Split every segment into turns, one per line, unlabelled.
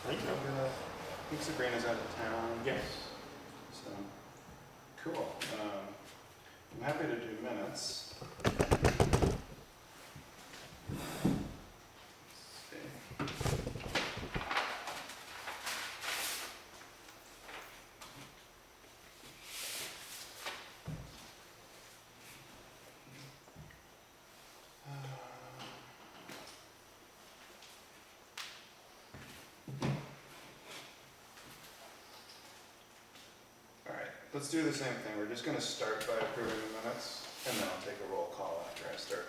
think so.
I think Sabrina's out of town.
Yes.
So, cool. I'm happy to do minutes. Let's see. Let's do the same thing. We're just going to start by approving the minutes, and then I'll take a roll call after I start.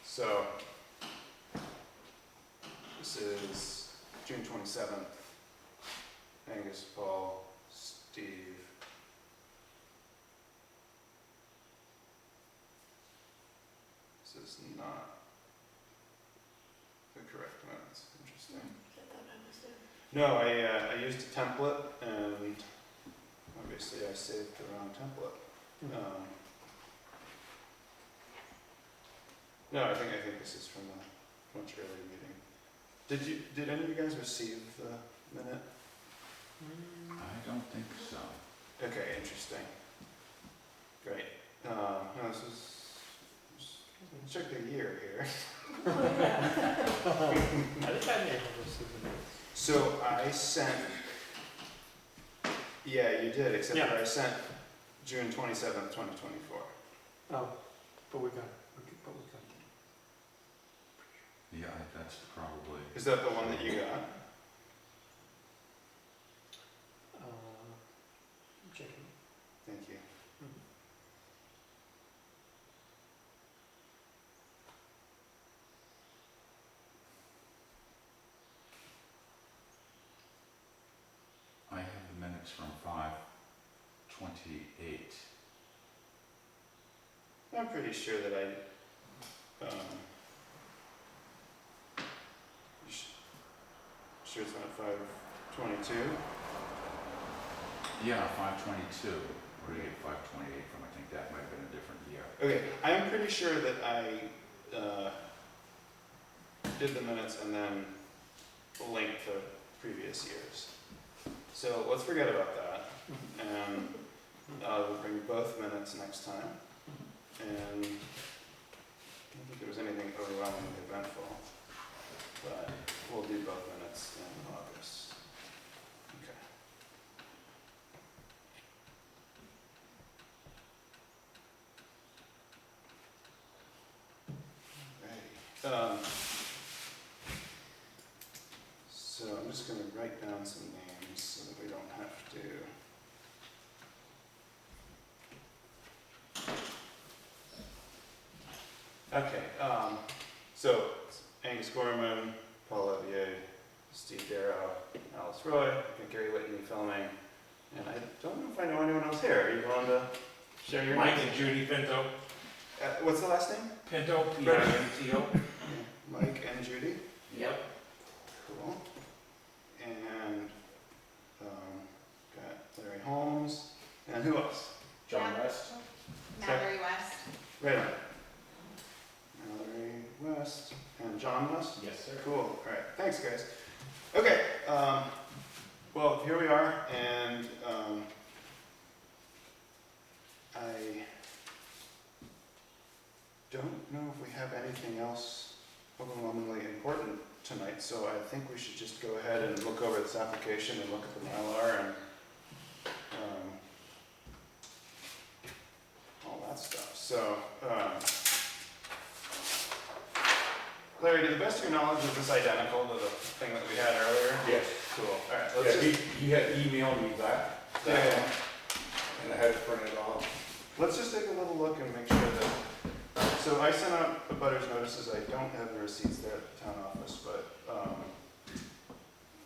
So, this is June 27th. Angus, Paul, Steve. This is not the correct minutes. Interesting. No, I used a template, and obviously I saved the wrong template. No, I think this is from a much earlier meeting. Did any of you guys receive the minute?
I don't think so.
Okay, interesting. Great. No, this is let's check the year here.
I think I may have received the minutes.
So I sent. Yeah, you did, except for I sent June 27th, 2024.
Oh, but we got.
Yeah, that's probably.
Is that the one that you got?
I'm checking.
Thank you.
I have the minutes from 5/28.
I'm pretty sure that you sure it's not 5/22?
Yeah, 5/22. Where did you get 5/28 from? I think that might have been a different year.
Okay, I'm pretty sure that I did the minutes and then linked the previous years. So let's forget about that, and we'll bring both minutes next time. And I don't think there was anything overwhelmingly eventful, but we'll do both minutes in August. Okay. Alrighty. So I'm just going to write down some names so that we don't have to. Okay, so Angus Gorman, Paul Levier, Steve Darrow, Alice Roy, Gary Whitney filming, and I don't know if I know anyone else here. Are you willing to share your
Mike
name?
and Judy Pinto.
What's the last name?
Pinto, P-I-N-T-O.
Mike and Judy.
Yep.
Cool. And got Larry Holmes, and who else?
John West.
Mallory West.
Right on. Mallory West and John West?
Yes, sir.
Cool. All right. Thanks, guys. Okay. Well, here we are, and I don't know if we have anything else overwhelmingly important tonight, so I think we should just go ahead and look over this application and look at the Mylar and all that stuff. So, Larry, to the best of your knowledge, is this identical to the thing that we had earlier?
Yes.
Cool. All right.
Yeah,
Let's just,
he had emailed me that.
yeah.
And I had it printed off.
Let's just take a little look and make sure that. So I sent out the butters notices. I don't have the receipts there at the town office, but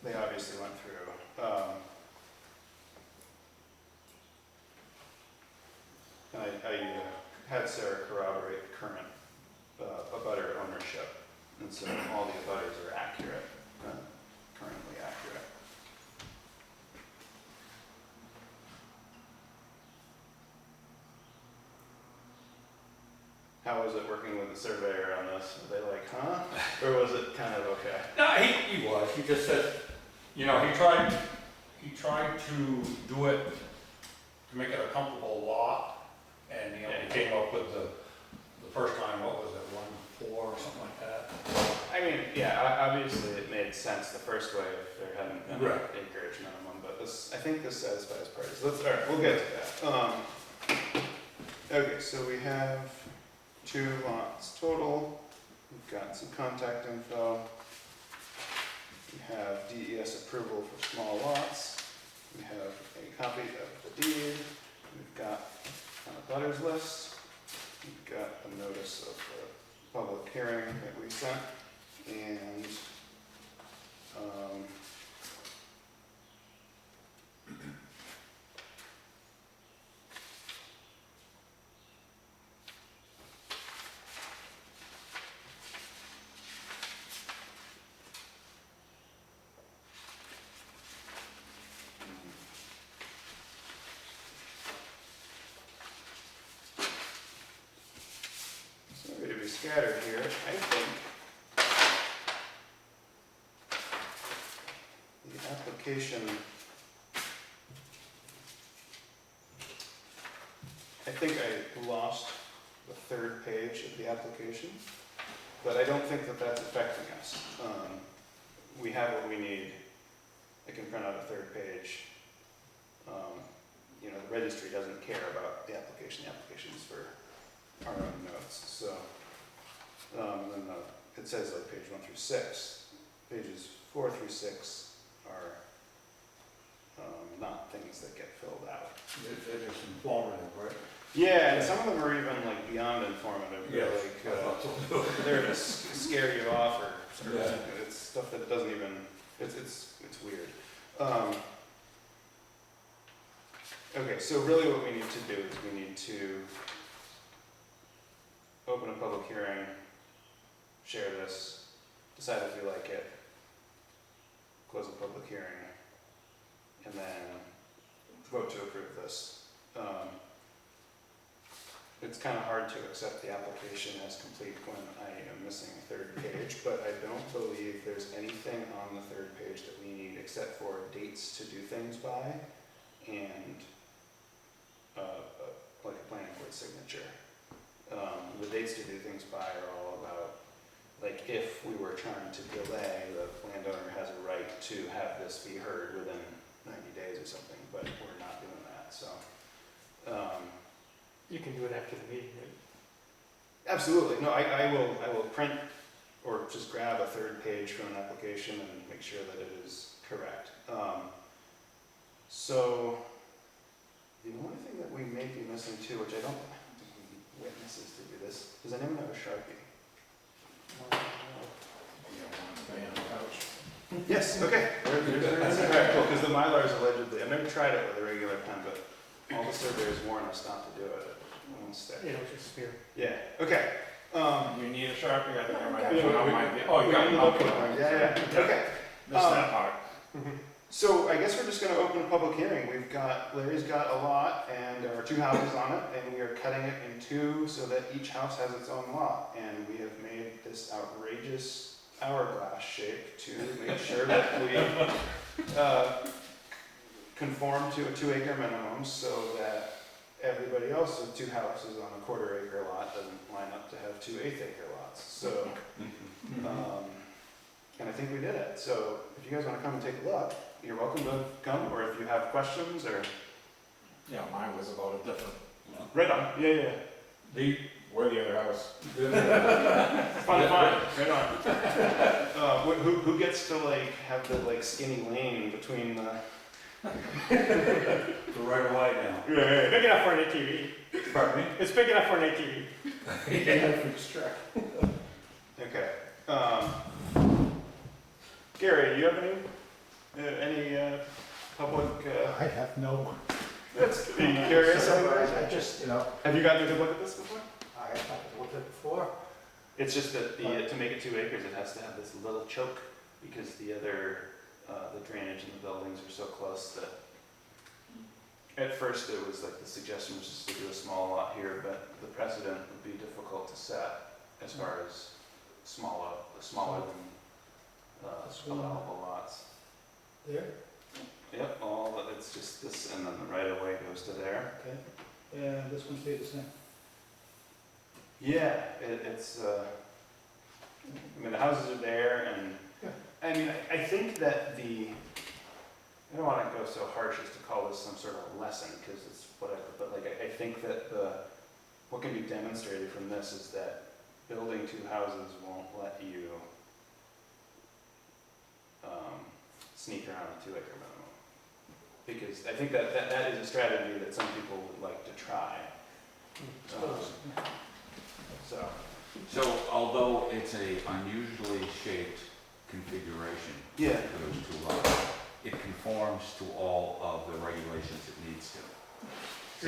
they obviously went through. And I had Sarah corroborate current abutter ownership, and so all the abutters are accurate, currently accurate. How was it working with the surveyor on this? Were they like, huh? Or was it kind of okay?
No,
He was, he just said, you know, he tried to do it, to make it a comfortable lot, and, you know, he came up with the first time, what was it, 1.4 or something like that?
I mean, yeah, obviously it made sense the first way if there hadn't been an
Right.
acreage minimum, but this, I think this satisfies parties. Alright, we'll get to that. Okay, so we have 2 lots total. We've got some contact info. We have DES approval for small lots. We have a copy of the deed. We've got a butters list. We've got a notice of the public hearing that we sent. And sorry to be scattered here. I think the application, I think I lost the 3rd page of the application, but I don't think that that's affecting us. We have what we need. I can print out a 3rd page. You know, the registry doesn't care about the application. The application is for our own notes. So, then it says like page 1 through 6. Pages 4 through 6 are not things that get filled out.
It is informative, right?
Yeah, and some of them are even like beyond informative. They're
Yes,
like,
I thought so.
they're to scare you off or sort of,
Yeah.
it's stuff that doesn't even, it's weird. Okay, so really what we need to do is we need to open a public hearing, share this, decide if we like it, close the public hearing, and then vote to approve this. It's kind of hard to accept the application as complete when I am missing a 3rd page, but I don't believe there's anything on the 3rd page that we need except for dates to do things by and like a planning board signature. The dates to do things by are all about, like, if we were trying to delay, the landowner has a right to have this be heard within 90 days or something, but we're not doing that, so.
You can do it after the meeting, right?
Absolutely, no, I will print or just grab a 3rd page from an application and make sure that it is correct. So, the only thing that we may be missing too, which I don't think we need witnesses to do this, does anyone have a Sharpie? Yes, okay. Alright, cool, because the Mylar is allegedly, I've never tried it with a regular pen, but all the surveyors warn us not to do it. It won't stick.
It'll just smear.
Yeah, okay.
You need a Sharpie, I think I might have
Yeah,
one on my, oh, you got
we
it,
look
okay.
at it. Yeah, okay.
Missed that part.
So I guess we're just gonna open a public hearing. Larry's got a lot and there are 2 houses on it and we are cutting it in 2 so that each house has its own lot. And we have made this outrageous hourglass shape to make sure that we conform to a 2-acre minimum so that everybody else with 2 houses on a 1/4-acre lot doesn't line up to have 2 1/8-acre lots. So, and I think we did it. So if you guys wanna come and take a look, you're welcome to come, or if you have questions or.
Yeah, mine was about a different,
Right on, yeah.
where the other house.
Fun, right on. Who gets to like have the like skinny lane between the.
The right of way now.
Right.
Big enough for an ATV.
Pardon me?
It's big enough for an ATV.
Okay. Gary, do you have any public?
I have no,
That's be curious.
I just, you know,
Have you gotten a good look at this before?
I haven't looked at it before.
It's just that to make it 2 acres, it has to have this little choke because the other, the drainage in the buildings are so close that at first it was like the suggestion was just to do a small lot here, but the precedent would be difficult to set as far as smaller than
This one.
allowable lots.
There,
Yep, it's just this, and then the right of way goes to there.
okay. And this one stayed the same.
Yeah, it's, I mean, the houses are there, and,
Yeah.
I mean, I think that I don't wanna go so harsh as to call this some sort of lesson, because it's whatever, but like, I think that what can be demonstrated from this is that building two houses won't let you, sneak around the 2 acre minimum. Because I think that is a strategy that some people would like to try. So,
So although it's a unusually shaped configuration
yeah,
for those two lots, it conforms to all of the regulations it needs to.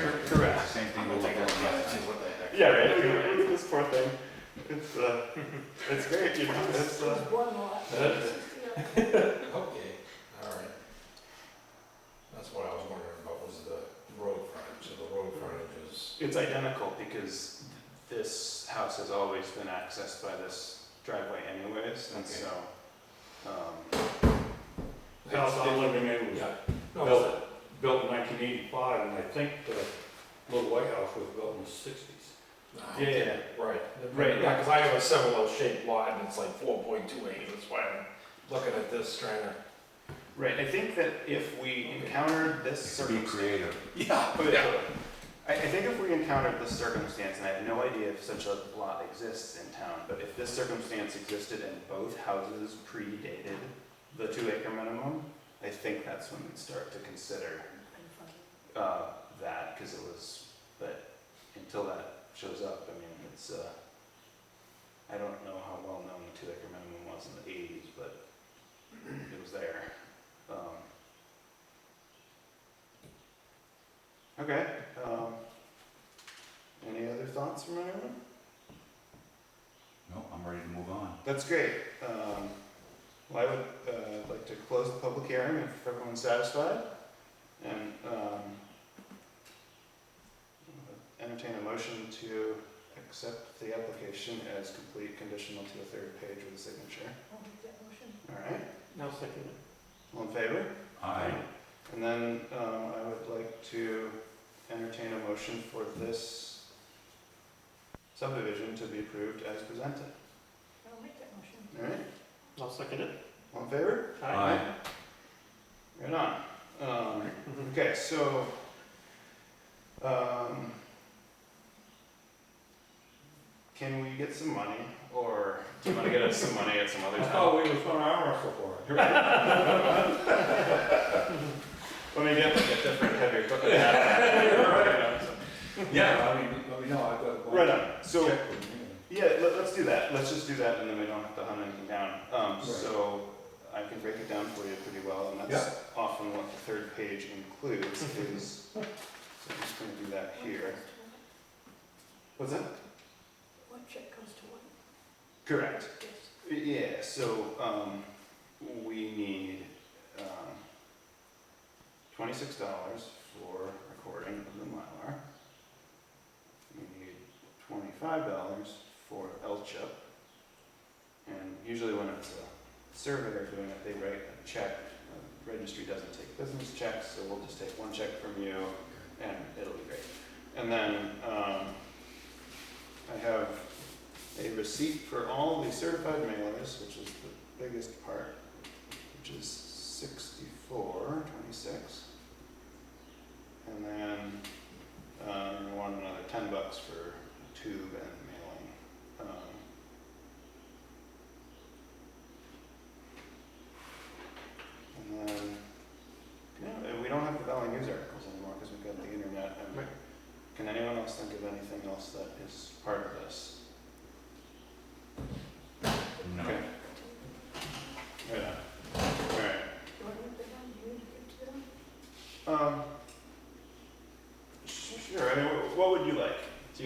So
Correct.
it's the same thing
I'm
with
gonna
the
take that
building
back, see
outside.
what the heck.
yeah, right, look at this poor thing. It's great, you know, it's,
Okay, all right. That's what I was wondering about, was the road frontage, so the road frontage is,
it's identical because this house has always been accessed by this driveway anyways, and
Okay.
so,
The house I'm living in was
yeah.
built in 1985, and I think the little white house was built in the 60s.
Yeah.
Right,
Right.
yeah, cause I have a similar shaped lot and it's like 4.2 acres, that's why I'm looking at this trying to.
Right, I think that if we encountered this
To be
circumstance.
creative.
Yeah.
Oh, yeah. I think if we encountered this circumstance, and I have no idea if such a lot exists in town, but if this circumstance existed and both houses predated the 2 acre minimum, I think that's when we'd start to consider that, because it was, but until that shows up, I mean, it's, I don't know how well known the 2 acre minimum was in the 80s, but it was there. Okay, any other thoughts from anyone?
No, I'm ready to move on.
That's great. Well, I would like to close the public hearing if everyone's satisfied, and entertain a motion to accept the application as complete, conditional to a 3rd page with a signature.
I'll make that motion.
All right,
Now second it.
all in favor?
Aye.
And then I would like to entertain a motion for this subdivision to be approved as presented.
I'll make that motion.
All right,
I'll second it.
all in favor?
Aye.
Right on. Okay, so, can we get some money, or do you want to get us some money at some other
I
time?
thought we was gonna arm wrestle for it.
Let me get like a different heavy equipment.
Yeah, I mean, let me know, I've got to go.
Right on. So,
check with him.
yeah, let's do that. Let's just do that, and then we don't have to hunt anything down. So I can break it down for you pretty well, and that's often what the 3rd page includes. Is so I'm just going to do that here. What's that?
One check goes to one.
Correct.
Yes.
Yeah. So we need $26 for recording of the Mylar. We need $25 for LCHIP. And usually when it's a surveyor doing it, they write a check. The registry doesn't take business checks, so we'll just take one check from you and it'll be great. And then I have a receipt for all the certified mailers, which is the biggest part, which is $64.26. And then I want another $10 for tube and mailing. And then, yeah, we don't have the Valley News articles anymore because we've got the internet. And
Right.
Can anyone else think of anything else that is part of this?
No.
Okay. Right on. All right.
Do I write that down? Do you need to give it to them?
Sure. I mean, what would you like? Do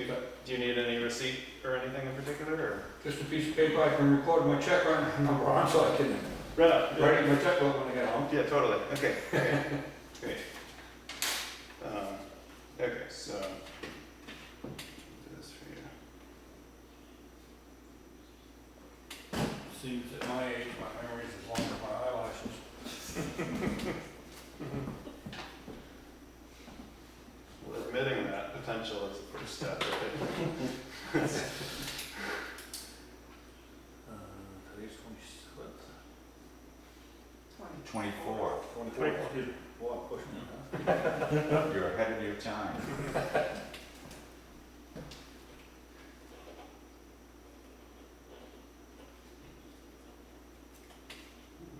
you need any receipt or anything in particular, or?
Just a piece of paper, I can record my check number on, so I can
Right up.
write it in my checkbook when I get home.
Yeah, totally. Okay. Great. Great. Okay, so do this for you.
Seems at my age, my memory's as long as my eyelashes.
Well, admitting that potential is the first step, right?
Today's 26th.
24.
24. Boy, I'm pushing it, huh?
You're ahead of your time.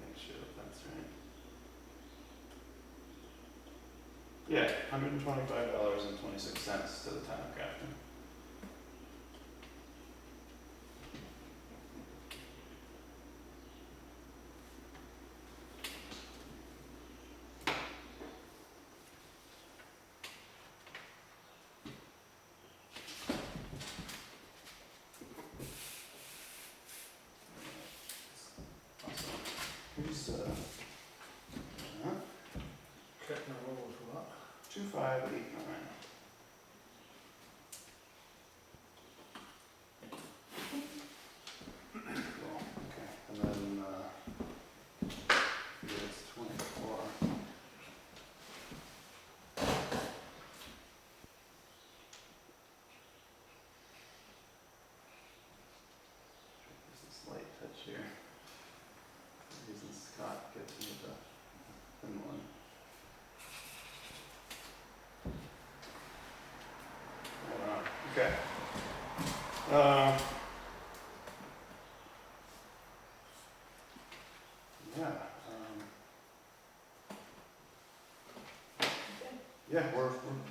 Make sure that's right. Yeah, $125.26 to the town of Grafton. Awesome. Who's,
Checking the rolls for that.
2589. Cool, okay, and then, yeah, it's 24. There's this light touch here. The reason Scott gets me the thin one. Oh, wow, okay. Yeah, yeah,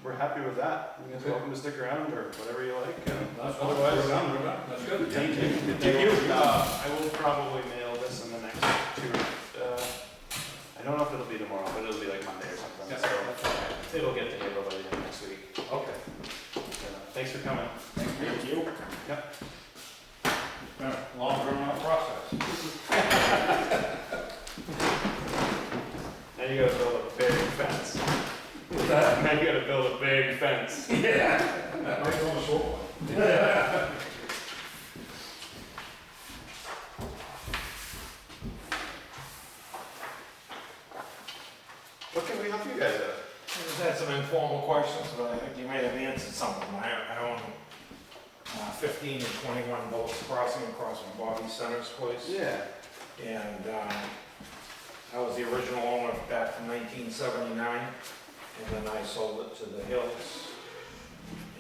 we're happy with that. You guys are
Okay.
welcome to stick around or whatever you like.
That's fine. We're done, we're done. That's good.
Thank you.
Thank you.
I will probably mail this in the next 2, I don't know if it'll be tomorrow, but it'll be like Monday or something,
Yeah,
so
that's fine.
it'll get to you by the end of next week.
Okay.
Thanks for coming.
Thank you.
Yep.
Been a long drawn out process.
Now you gotta build a big fence.
What's that?
Now you gotta build a big fence.
That might go on a short one.
What can we help you guys with?
I just had some informal questions, but I think you may have answered some of them. I own 15 and 21 Boats Crossing across from Bobby Center's place.
Yeah.
And I was the original owner back from 1979, and then I sold it to the Hills.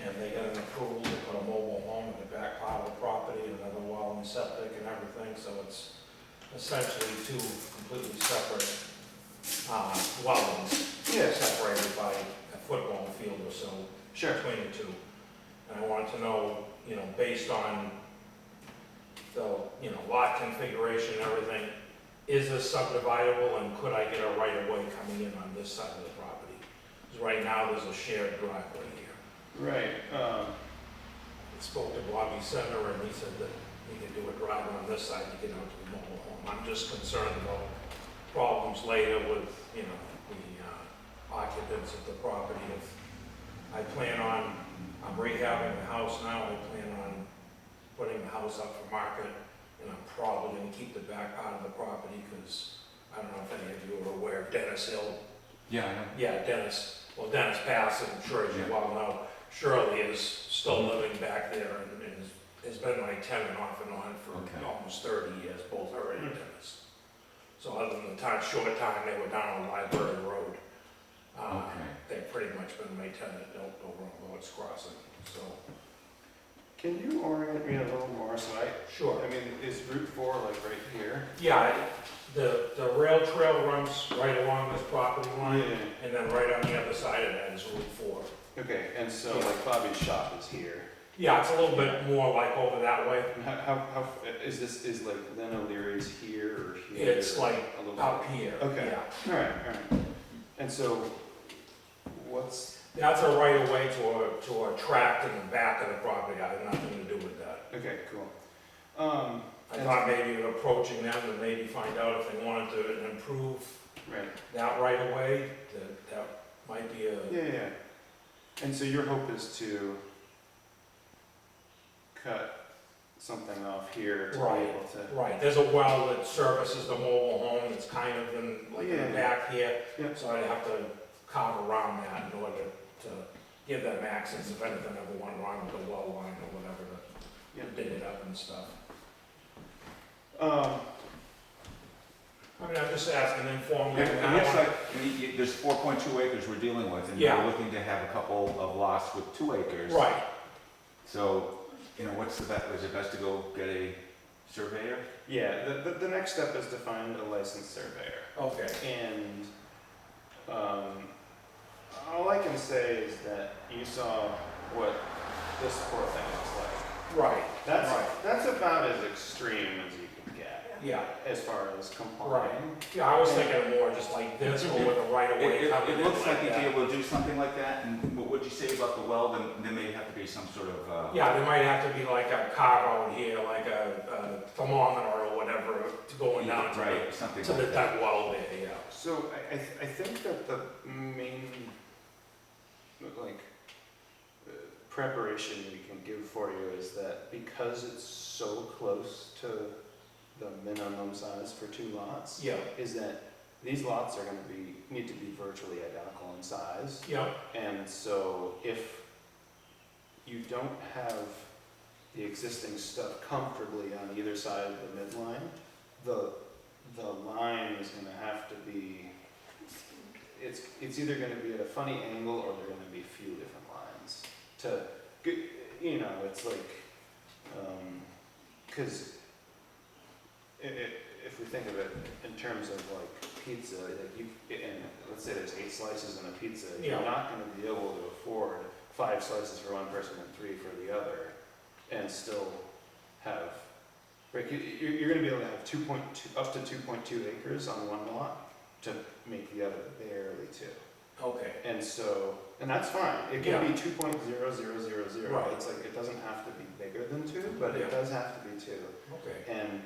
And they got an approval to put a mobile home in the back part of the property, another well and septic and everything, so it's essentially 2 completely separate dwellings,
Yeah.
separated by a football field or so
Sure.
between the 2. And I wanted to know, based on the, lot configuration and everything, is this subdividable and could I get a right of way coming in on this side of the property? Because right now there's a shared driveway here.
Right.
I spoke to Bobby Center and he said that we could do a driveway on this side to get out to the mobile home. I'm just concerned about problems later with, the occupants of the property. If I'm rehabbing the house now, I plan on putting the house up for market, and I'm probably gonna keep the back part of the property, because I don't know if any of you are aware of Dennis Hill.
Yeah, I know.
Yeah, Dennis passed, and I'm sure as you
Yeah.
well know, Shirley is still living back there and has been my tenant off and on for
Okay.
almost 30 years, both her and Dennis. So other than the short time they were down on Library Road,
Okay.
they've pretty much been my tenant over on Lord's Crossing, so.
Can you orient me a little more? So
Sure.
I mean, is Route 4 like right here?
Yeah, the rail trail runs right along this property line, and then right on the other side of that is Route 4.
Okay, and so
Yeah.
like Bobby's shop is here.
Yeah, it's a little bit more like over that way.
And how is like Len O'Leary's here or here?
It's like
a little
up here.
Okay.
Yeah.
All right. And so, what's
That's a right of way to a tract in the back of the property. I have nothing to do with that.
okay? Cool.
I thought maybe approaching them and maybe find out if they wanted to improve
Right.
that right of way, that might be a,
Yeah. And so your hope is to cut something off here to be
Right.
able to.
Right, there's a well that services the mobile home that's kind of in, like in
Yeah.
the back here.
Yeah.
So I'd have to carve around that in order to give them access if anything ever went wrong with the well line or whatever,
Yeah.
to dig it up and stuff. I mean, I'm just asking informally.
It looks like, there's 4.2 acres we're dealing with, and
Yeah.
we're looking to have a couple of lots with 2 acres.
Right,
So, what's the best, is it best to go get a surveyor?
Yeah, the next step is to find a licensed surveyor.
okay,
And all I can say is that you saw what this poor thing looks like.
right,
That's about as extreme as you can get
yeah.
as far as complying.
Yeah, I was thinking more just like this, or with a right of way coming
It
in
looks like you'd be
that.
able to do something like that, and what would you say about the well, then there may have to be some sort of,
Yeah, there might have to be like a carve out here, like a thermometer or whatever, to going down to
right, something
the, to
like
the
that.
that well there, yeah.
So I think that the main, like, preparation we can give for you is that because it's so close to the minimum size for 2 lots,
Yeah,
is that these lots are gonna need to be virtually identical in size.
yeah,
And so if you don't have the existing stuff comfortably on either side of the midline, the line is gonna have to be, it's either gonna be at a funny angle or there are gonna be a few different lines. It's like, cause if we think of it in terms of like pizza, and let's say there's 8 slices in a pizza,
Yeah.
you're not gonna be able to afford 5 slices for one person and 3 for the other, and still have, right, you're gonna be able to have 2.2, up to 2.2 acres on one lot to make the other barely 2.
okay,
And so, and that's fine, it can be 2.0000,
Right.
it's like, it doesn't have to be bigger than 2, but
Yeah.
it does have to be 2.
okay,
And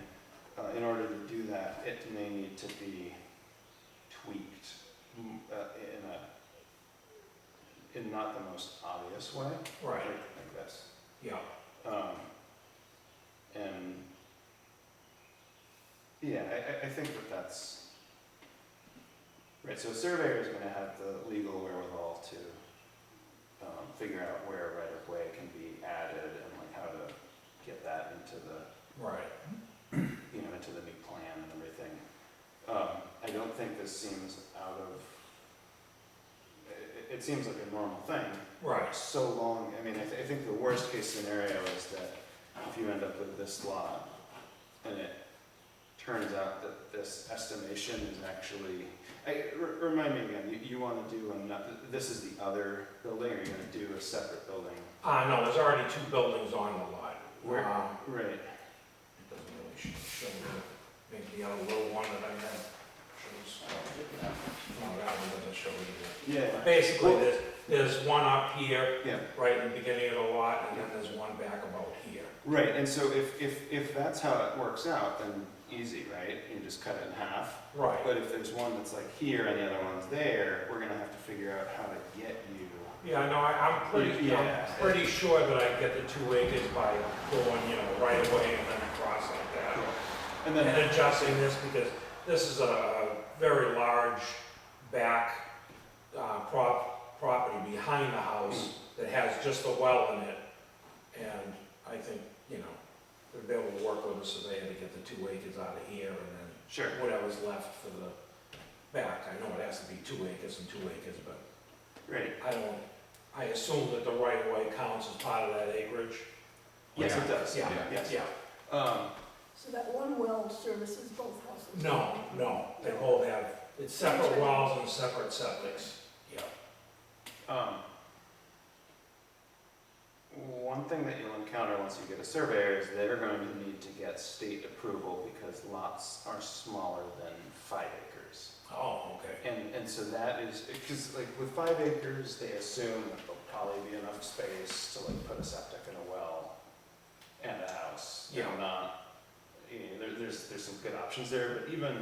in order to do that, it may need to be tweaked in not the most obvious way,
right,
like this.
yeah,
And yeah, I think that's right. So a surveyor is going to have the legal wherewithal to figure out where right of way can be added and like how to get that into the
right,
into the new plan and everything. I don't think this seems out of. It seems like a normal thing.
right,
So long. I mean, I think the worst case scenario is that if you end up with this lot and it turns out that this estimation is actually. Remind me again. You want to do this is the other building, or you're going to do a separate building?
no, there's already 2 buildings on the lot.
Where?
It
Right.
doesn't really show you, maybe the other little one that I had shows. No, that one doesn't show you.
Yeah.
Basically,
Well-
there's one up here,
Yeah.
right in the beginning of the lot, and then there's one back about here.
Right, and so if that's how it works out, then easy, right? You just cut it in half.
Right,
But if there's one that's like here and the other one's there, we're gonna have to figure out how to get you.
yeah, no, I'm pretty sure that I get the 2 acres by going, right away and then across like that.
And
And
then,
adjusting this, because this is a very large back property behind the house that has just a well in it. And I think, we'd be able to work with a surveyor to get the 2 acres out of here and then
sure,
whatever's left for the back. I know it has to be 2 acres and 2 acres, but
right.
I assume that the right of way counts as part of that acreage.
Yes, it does.
Yeah,
Yes.
yeah.
So that one well services both houses?
No, they both have, it's separate wells and separate septics. Yeah.
One thing that you'll encounter once you get a surveyor is they're going to need to get state approval because lots are smaller than 5 acres.
Oh, okay.
And so that is, because like with 5 acres, they assume that there'll probably be enough space to like put a septic and a well and a house.
Yeah.
And not, there's some good options there, but even,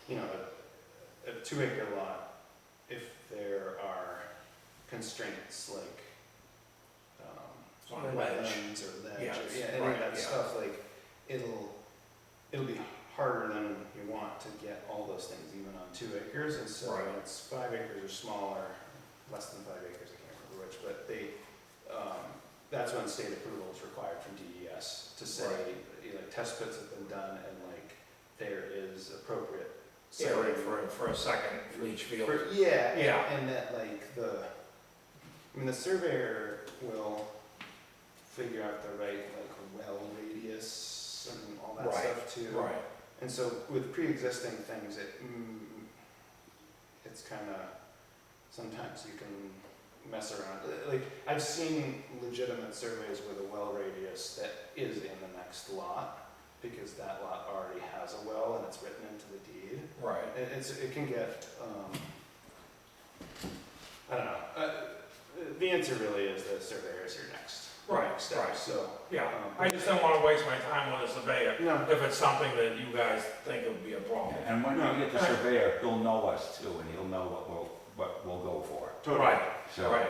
a 2 acre lot, if there are constraints like
It's on a ledge.
wetlands or ledge,
Yeah,
or,
it's-
yeah, any
right,
of that
yeah.
stuff, like, it'll be harder than you want to get all those things even on 2 acres, and so
Right.
it's 5 acres or smaller, less than 5 acres, I can't remember which, but that's when state approval is required from DES to say,
Right.
you know, test pits have been done and like, there is appropriate.
Yeah, right,
siting
for a second leach field.
Yeah,
Yeah.
and that like the surveyor will figure out the right like well radius and all that
Right,
stuff too.
Right,
And so with pre-existing things, it's kind of, sometimes you can mess around. Like, I've seen legitimate surveys with a well radius that is in the next lot, because that lot already has a well and it's written into the deed.
right.
It can get, I don't know. The answer really is the surveyor is your next
Right,
step,
right.
so.
Yeah, I just don't wanna waste my time with a surveyor
No,
if it's something that you guys think would be a problem.
And when you get the surveyor, he'll know us too, and he'll know what we'll go for.
totally.
Right,
So,
right,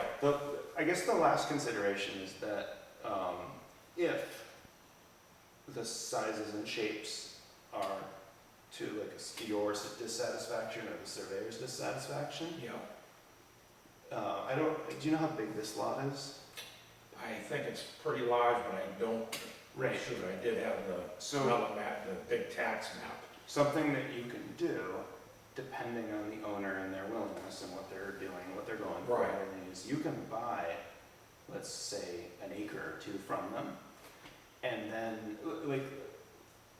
I guess the last consideration is that if the sizes and shapes are to like your dissatisfaction or the surveyor's dissatisfaction,
yeah.
do you know how big this lot is?
I think it's pretty large, but I don't, shoot, I did have
So
another map, the big tax map.
something that you can do, depending on the owner and their willingness and what they're doing, what they're going for,
Right.
is you can buy, let's say, an acre or 2 from them, and then, like,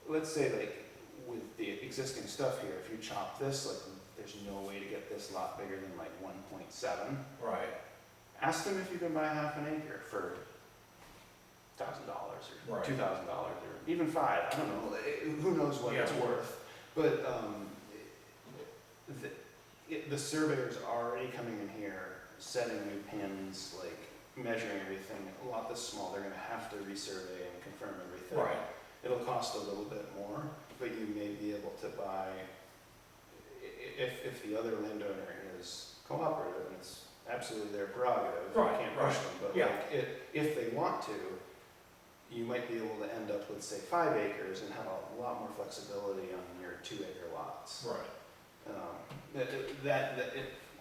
let's say, like, with the existing stuff here, if you chop this, like, there's no way to get this lot bigger than like 1.7.
Right,
Ask them if you can buy half an acre for $1,000 or
Right.
$2,000 or even 5. I don't know. Who knows what it's
Yeah.
worth? But the surveyor's already coming in here, setting new pins, like measuring everything. A lot this small, they're going to have to resurvey and confirm everything.
right,
It'll cost a little bit more, but you may be able to buy, if the other landowner is cooperative, and it's absolutely their prerogative, you
Right,
can't rush
right.
them, but
Yeah.
like, if they want to, you might be able to end up with, say, 5 acres and have a lot more flexibility on your 2-acre lots.
right.
I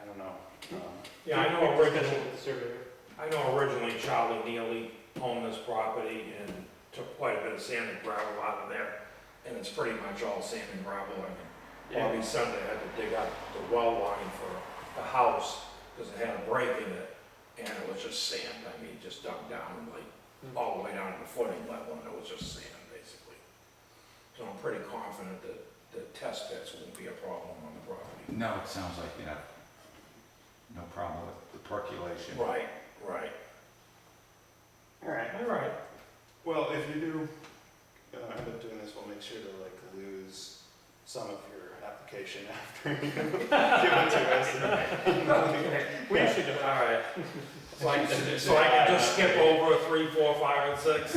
don't know.
Yeah, I know
Quick discussion
originally,
with the surveyor.
I know originally Charlie Neely owned this property and took quite a bit of sand and gravel out of there, and it's pretty much all sand and gravel. I mean, Bobby Sunday had to dig up the well line for the house, because it had a break in it, and it was just sand. I mean, just dug down, like, all the way down to the footing level, and it was just sand, basically. So I'm pretty confident that the test pits won't be a problem on the property.
no, it sounds like, no problem with the percolation.
Right, right.
All right.
All right.
Well, if you do end up doing this, we'll make sure to like lose some of your application after you give it to us.
We usually do.
All right. So I can just skip over 3, 4, 5, and 6?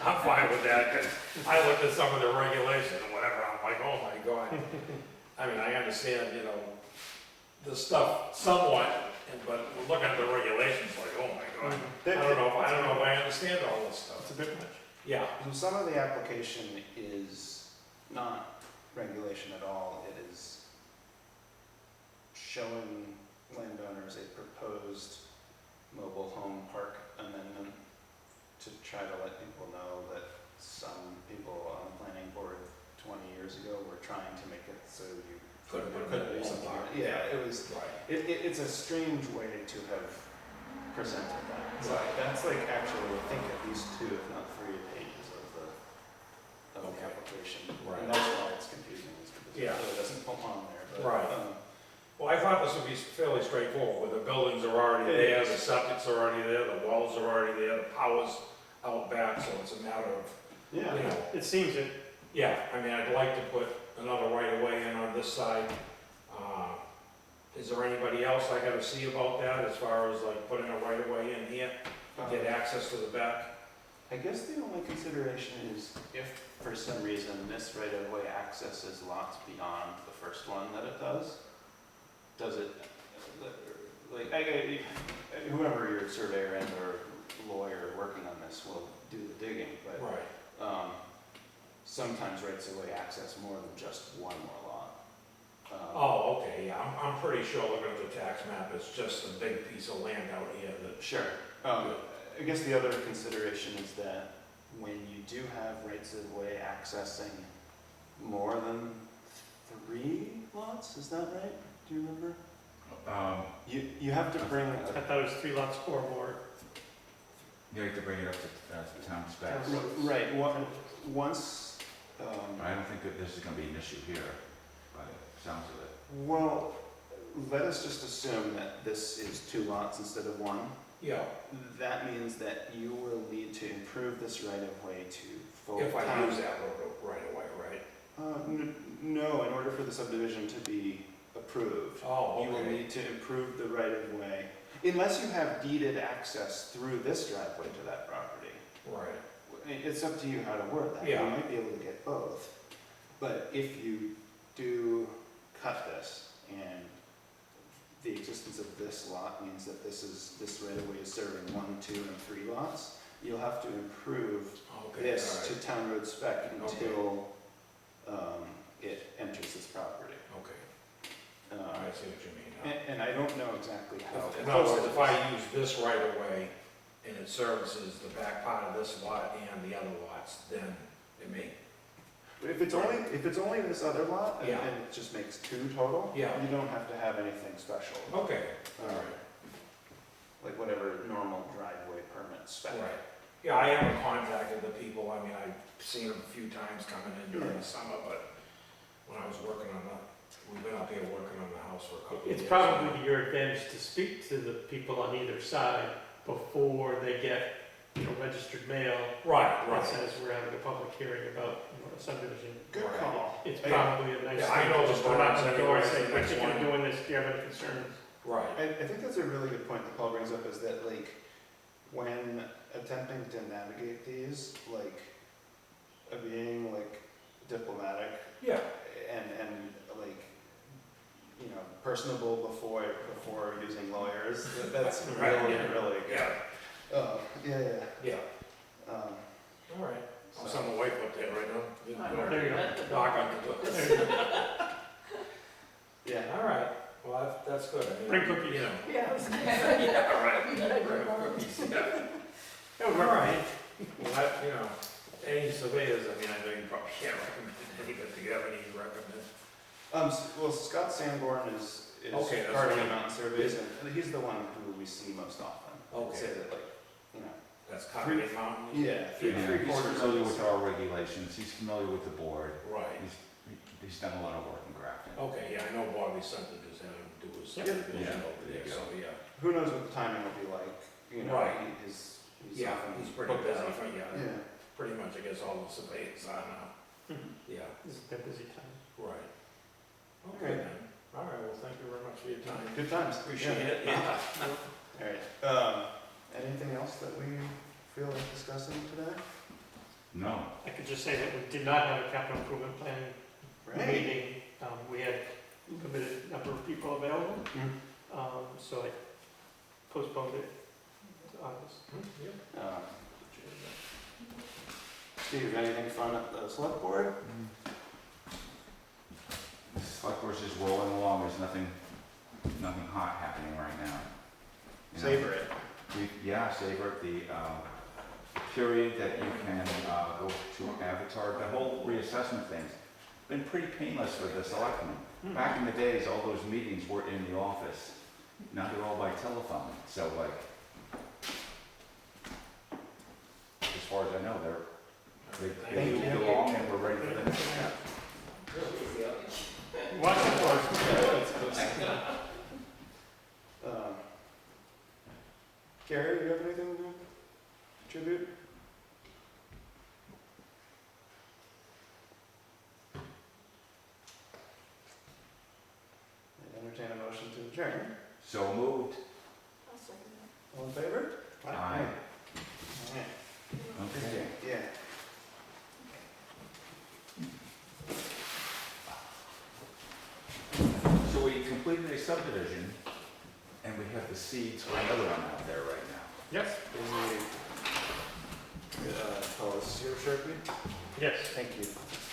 I'm fine with that, because I looked at some of the regulations and whatever, I'm like, oh my God. I mean, I understand, the stuff somewhat, but looking at the regulations, like, oh my God. I don't know if I understand all this stuff.
It's a bit much.
Yeah,
Some of the application is not regulation at all. It is showing landowners a proposed mobile home park amendment to try to let people know that some people on the planning board 20 years ago were trying to make it so you
Couldn't put a
couldn't do
mobile
something.
home park.
Yeah, it was.
right.
It's a strange way to have presented that. It's
Right.
like, that's like actually, I think at least 2, if not 3 pages of the
Okay.
application.
Right.
And that's why it's confusing, is because it
Yeah.
really doesn't come on there, but.
Right. Well, I thought this would be fairly straightforward, where the buildings are already
It
there,
is.
the septic's already there, the wells are already there, the power's out back, so it's a matter of,
Yeah.
It seems it.
yeah, I mean, I'd like to put another right-of-way in on this side. Is there anybody else I gotta see about that, as far as like putting a right-of-way in here, get access to the back?
I guess the only consideration is if for some reason this right-of-way accesses lots beyond the first one that it does it, like, whoever your surveyor and or lawyer working on this will do the digging, but,
Right.
sometimes rights of way access more than just one more lot.
Oh, okay, yeah, I'm pretty sure looking at the tax map, it's just a big piece of land out here that.
Sure. I guess the other consideration is that when you do have rights of way accessing more than 3 lots, is that right? Do you remember? You have to bring,
I thought it was 3 lots or more.
You have to bring it up to town specs.
right, once,
I don't think that this is gonna be an issue here, by the sounds of it.
well, let us just assume that this is 2 lots instead of 1.
Yeah,
That means that you will need to improve this right of way to full
if I
town.
use that road right away, right?
No, in order for the subdivision to be approved,
Oh,
you will
okay.
need to improve the right of way, unless you have deeded access through this driveway to that property.
Right,
It's up to you how to word that.
Yeah.
You might be able to get both. But if you do cut this, and the existence of this lot means that this right of way is serving 1, 2, and 3 lots, you'll have to improve
okay,
this
all
to
right,
town road spec
Okay.
until it enters this property.
okay,
Uh,
I see what you mean now.
And I don't know exactly how.
In other words, if I use this right away and it services the back part of this lot and the other lots, then it may,
If it's only this other lot, and
Yeah.
and it just makes 2 total,
Yeah.
you don't have to have anything special.
okay, all right.
Like whatever normal driveway permit spec.
Right. Yeah, I haven't contacted the people, I mean, I've seen them a few times coming in during the summer, but when I was working on the, we've been up here working on the house for a couple of years.
It's probably to your advantage to speak to the people on either side before they get, registered mail
Right,
that
right.
says we're having a public hearing about, a subdivision.
Good
Right.
call.
It's
I-
probably a nice
Yeah,
thing
I know
to
the
just go knock on the door and
boards
say,
anyway,
we're
next
thinking of
one."
doing this, do you have any concerns?
Right,
I think that's a really good point that Paul brings up, is that like, when attempting to navigate these, like, being like diplomatic
yeah,
and like, personable before using lawyers, that's
Right,
really,
yeah.
really good.
yeah,
Yeah.
yeah,
Um,
all right. I'll
So-
send the wife up there right now.
There you go.
Knock on the door.
There you go.
Yeah.
All right, well, that's good. I mean,
Bring cookies.
You know.
Yeah, I was gonna say.
Yeah, all right.
We gotta
Bring
go on.
cookies, yeah.
That would
All
work.
right, well, any surveyors, I mean, I know you probably can't recommend any, but do you have any you recommend?
Well, Scott Sanborn is
Okay, that's
part of the
fine.
mountain surveys, and he's the one who we see most often. I would
Okay.
say that, like,
That's Cottonwood Mountain?
yeah,
He's
three-quarters
familiar
of
with our regulations, he's familiar with the board,
Right,
he's done a lot of work in Grafton.
okay, yeah, I know Bobby Sutton just had him do his
Yep.
subdivision
Yeah,
over
there
there,
you
so,
go.
yeah.
Who knows what the timing will be like,
Right.
He's
Yeah,
often
he's pretty
booked
busy,
out.
for yeah,
Yeah.
pretty much, I guess, all the surveyors are now,
Mhm.
yeah,
This is a busy time.
right. Okay then, all right, well, thank you very much for your time.
Good times.
Appreciate it, yeah.
All right. Anything else that we feel like discussing today?
No,
I could just say that we did not have a capital improvement plan meeting. We had limited number of people available, so I postponed it to August.
Yeah.
Steve, anything fun at the select board?
the select board's just rolling along, there's nothing hot happening right now. You know,
Savor it.
Yeah, savor it, the period that you can go to Avatar, the whole reassessment thing's been pretty painless for the selectmen. Back in the days, all those meetings were in the office, now they're all by telephone, so like, as far as I know, they
Thank
moved
you.
along and we're ready for the next step.
Watch it for us.
Gary, do you have anything to contribute? I entertain a motion to adjourn.
So moved.
I'll second that.
All in favor?
Aye.
Alright.
Okay.
Yeah.
So we completed a subdivision, and we have the seeds for another one out there right now.
Yes.
Busy meeting. Paul, this is your Sharpie?
Yes.
Thank you.